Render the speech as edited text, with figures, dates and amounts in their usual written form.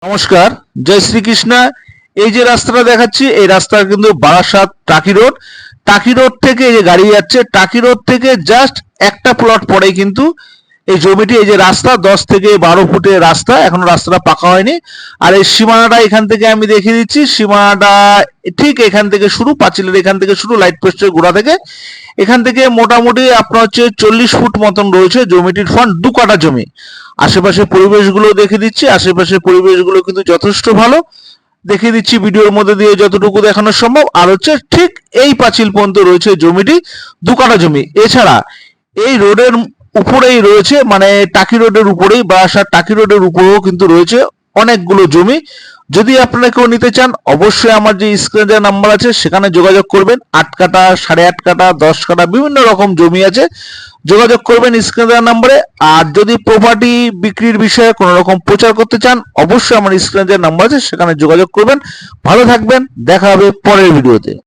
নমস্কার, জয় শ্রীকৃষ্ণ। এই যে রাস্তাটা দেখাচ্ছি, এই রাস্তা কিন্তু বারাসাত টাকি রোড। টাকি রোড থেকে এই যে গাড়ি যাচ্ছে, টাকি রোড থেকে জাস্ট একটা প্লট পরেই কিন্তু এই জমিটি। এই যে রাস্তা 10 থেকে 12 ফুটের রাস্তা, এখনো রাস্তাটা পাকা হয়নি। আর এই সীমানাটা এখান থেকে আমি দেখিয়ে দিচ্ছি। সীমানাটা ঠিক এখান থেকে শুরু, পাঁচিলের এখান থেকে শুরু, লাইট পোস্টের গোড়া থেকে। এখান থেকে মোটামুটি আপনার হচ্ছে 40 ফুট মতন রয়েছে জমিটির ফ্রন্ট, 2 কাঠা জমি। আশেপাশে পরিবেশগুলো দেখে দিচ্ছি, আশেপাশের পরিবেশগুলো কিন্তু যথেষ্ট ভালো। দেখিয়ে দিচ্ছি ভিডিওর মধ্যে দিয়ে যতটুকু দেখানো সম্ভব। আর হচ্ছে ঠিক এই পাঁচিল পর্যন্ত রয়েছে জমিটি, 2 কাঠা জমি। এছাড়া এই রোডের উপরেই রয়েছে, মানে টাকি রোডের উপরেই, বারাসাত টাকি রোডের উপরেও কিন্তু রয়েছে অনেকগুলো জমি। যদি আপনারা কেউ নিতে চান, অবশ্যই আমার যে স্ক্রিনে দেওয়া নাম্বার আছে সেখানে যোগাযোগ করবেন। 8 কাঠা, 8.5 কাঠা, 10 কাঠা বিভিন্ন রকম জমি আছে, যোগাযোগ করবেন স্ক্রিনে দেওয়া নাম্বারে। আর যদি প্রপার্টি বিক্রির বিষয়ে কোনো রকম প্রচার করতে চান, অবশ্যই আমার স্ক্রিনে দেওয়া নাম্বার আছে সেখানে যোগাযোগ করবেন। ভালো থাকবেন, দেখা হবে পরের ভিডিওতে।